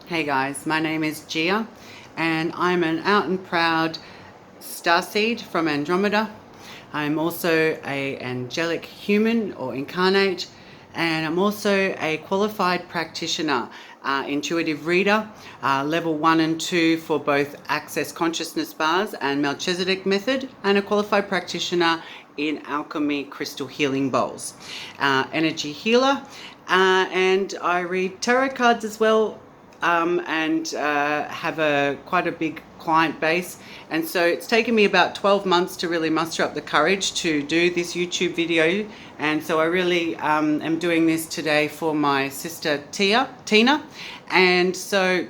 Hey guys, my name is Gia and I'm an out and proud starseed from Andromeda. I'm also a angelic human or incarnate, and I'm also a qualified practitioner, intuitive reader, level 1 and 2 for both Access Consciousness Bars and Melchizedek Method, and a qualified practitioner in Alchemy Crystal Healing Bowls. Energy healer, and I read tarot cards as well, and have quite a big client base. And so it's taken me about 12 months to really muster up the courage to do this YouTube video. And so I really am doing this today for my sister Tina. And so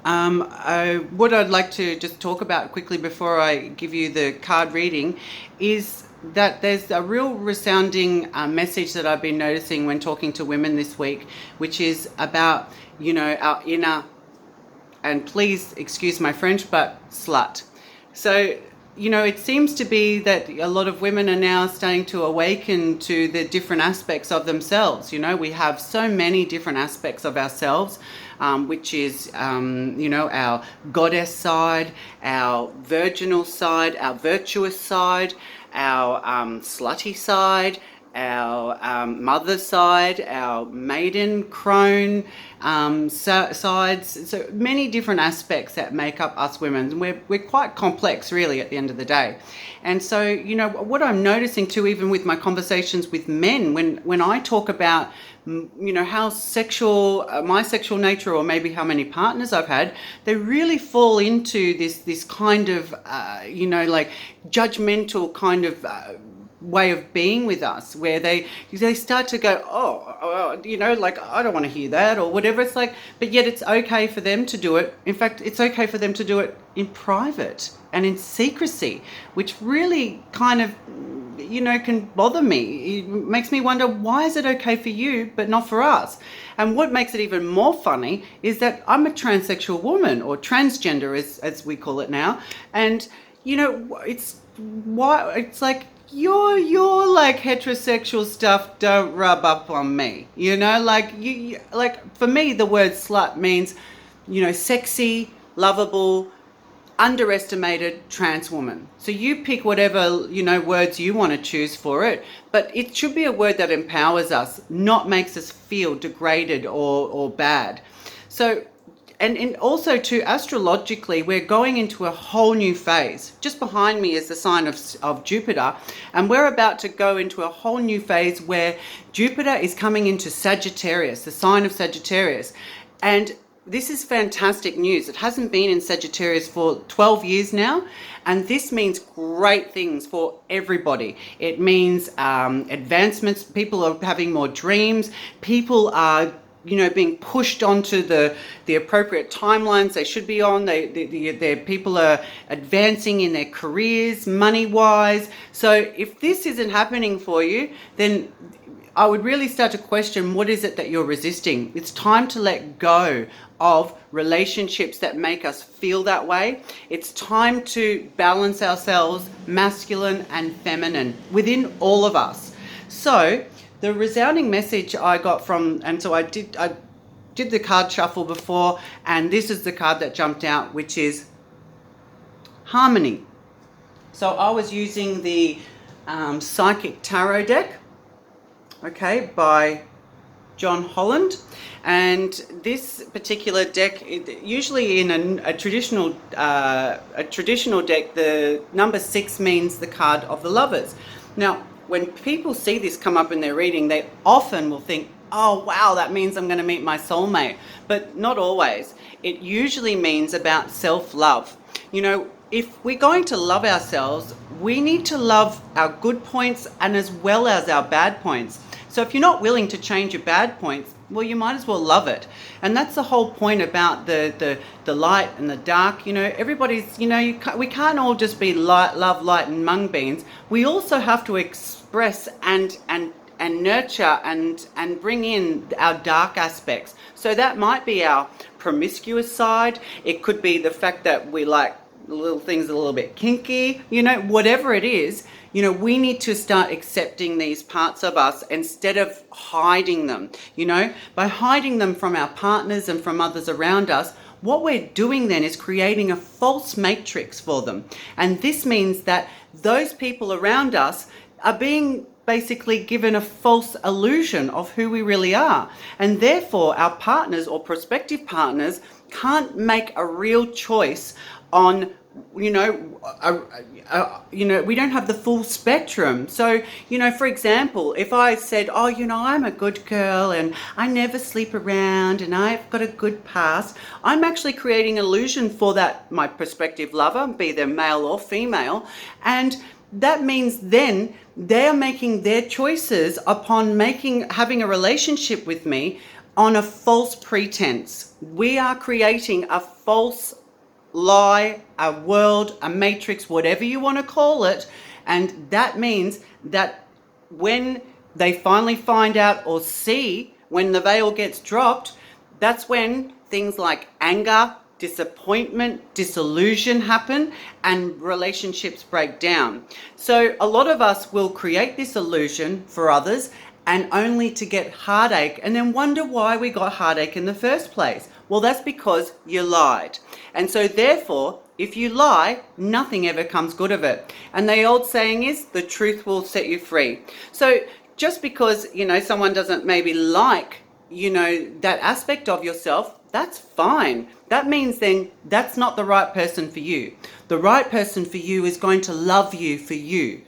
what I'd like to just talk about quickly before I give you the card reading is that there's a real resounding message that I've been noticing when talking to women this week, which is about, our inner, and please excuse my French, but slut. So, it seems to be that a lot of women are now starting to awaken to the different aspects of themselves. We have so many different aspects of ourselves, which is, our goddess side, our virginal side, our virtuous side, our slutty side, our mother side, our maiden crone sides. So many different aspects that make up us women. We're quite complex, really, at the end of the day. And so, what I'm noticing too, even with my conversations with men, when I talk about how sexual, my sexual nature, or maybe how many partners I've had, they really fall into this kind of, like judgmental kind of way of being with us, where they start to go, like, I don't want to hear that or whatever. It's like, but yet it's okay for them to do it. In fact, it's okay for them to do it in private and in secrecy, which really kind of, can bother me. It makes me wonder, why is it okay for you but not for us? And what makes it even more funny is that I'm a transsexual woman, or transgender as we call it now. And it's like, your like heterosexual stuff don't rub up on me. Like for me, the word slut means, sexy, lovable, underestimated trans woman. So you pick whatever, words you want to choose for it, but it should be a word that empowers us, not makes us feel degraded or bad. So, and also too, astrologically, we're going into a whole new phase. Just behind me is the sign of Jupiter, and we're about to go into a whole new phase where Jupiter is coming into Sagittarius, the sign of Sagittarius. And this is fantastic news. It hasn't been in Sagittarius for 12 years now, and this means great things for everybody. It means advancements. People are having more dreams. People are being pushed onto the appropriate timelines they should be on. Their people are advancing in their careers, money-wise. So if this isn't happening for you, then I would really start to question, what is it that you're resisting? It's time to let go of relationships that make us feel that way. It's time to balance ourselves, masculine and feminine, within all of us. So the resounding message I got from, and so I did the card shuffle before, and this is the card that jumped out, which is harmony. So I was using the Psychic Tarot deck, okay, by John Holland. And this particular deck, usually in a traditional deck, the number 6 means the card of the lovers. Now, when people see this come up in their reading, they often will think, oh wow, that means I'm going to meet my soulmate. But not always. It usually means about self-love. If we're going to love ourselves, we need to love our good points and as well as our bad points. So if you're not willing to change your bad points, well, you might as well love it. And that's the whole point about the light and the dark. Everybody's, we can't all just be light, love, light and mung beans. We also have to express and nurture and bring in our dark aspects. So that might be our promiscuous side. It could be the fact that we like the little things a little bit kinky, you know, whatever it is, you know, we need to start accepting these parts of us instead of hiding them, you know. By hiding them from our partners and from others around us, what we're doing then is creating a false matrix for them. And this means that those people around us are being basically given a false illusion of who we really are. And therefore, our partners or prospective partners can't make a real choice on, you know, we don't have the full spectrum. So, you know, for example, if I said, oh, you know, I'm a good girl and I never sleep around and I've got a good past, I'm actually creating illusion for that, my prospective lover, be they male or female. And that means then they're making their choices upon having a relationship with me on a false pretense. We are creating a false lie, a world, a matrix, whatever you want to call it. And that means that when they finally find out or see, when the veil gets dropped, that's when things like anger, disappointment, disillusion happen and relationships break down. So a lot of us will create this illusion for others and only to get heartache and then wonder why we got heartache in the first place. Well, that's because you lied. And so therefore, if you lie, nothing ever comes good of it. And the old saying is, the truth will set you free. So just because, you know, someone doesn't maybe like, you know, that aspect of yourself, that's fine. That means then that's not the right person for you. The right person for you is going to love you for you,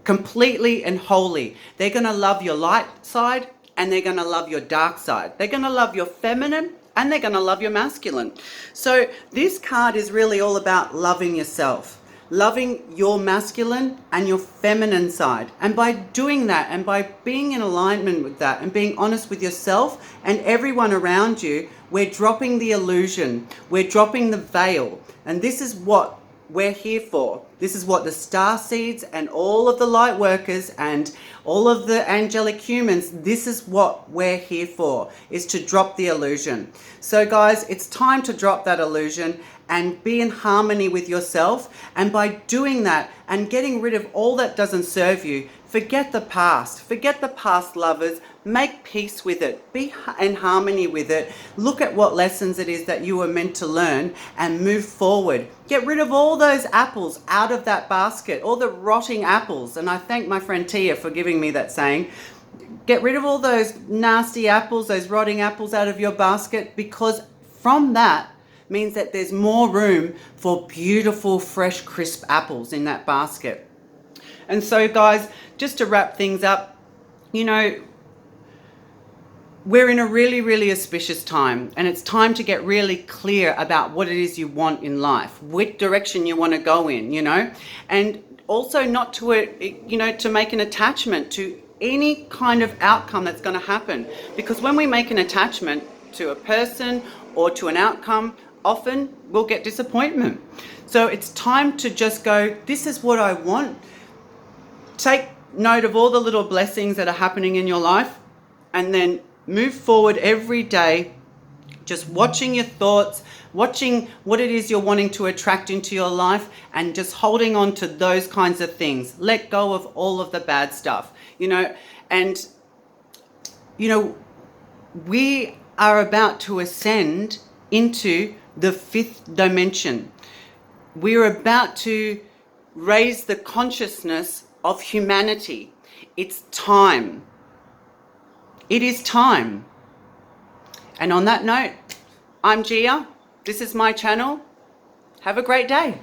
completely and wholly. They're going to love your light side and they're going to love your dark side. They're going to love your feminine and they're going to love your masculine. So this card is really all about loving yourself, loving your masculine and your feminine side. And by doing that and by being in alignment with that and being honest with yourself and everyone around you, we're dropping the illusion, we're dropping the veil. And this is what we're here for. This is what the star seeds and all of the light workers and all of the angelic humans, this is what we're here for, is to drop the illusion. So guys, it's time to drop that illusion and be in harmony with yourself. And by doing that and getting rid of all that doesn't serve you, forget the past lovers, make peace with it, be in harmony with it, look at what lessons it is that you were meant to learn and move forward. Get rid of all those apples out of that basket, all the rotting apples. And I thank my friend Tia for giving me that saying. Get rid of all those nasty apples, those rotting apples out of your basket, because from that means that there's more room for beautiful, fresh, crisp apples in that basket. And so guys, just to wrap things up, you know, we're in a really, really auspicious time, and it's time to get really clear about what it is you want in life, which direction you want to go in, you know, and also not to, you know, to make an attachment to any kind of outcome that's going to happen. Because when we make an attachment to a person or to an outcome, often we'll get disappointment. So it's time to just go, this is what I want. Take note of all the little blessings that are happening in your life, and then move forward every day, just watching your thoughts, watching what it is you're wanting to attract into your life, and just holding on to those kinds of things. Let go of all of the bad stuff, you know. And, you know, we are about to ascend into the 5th dimension. We're about to raise the consciousness of humanity. It's time. It is time. And on that note, I'm Gia. This is my channel. Have a great day.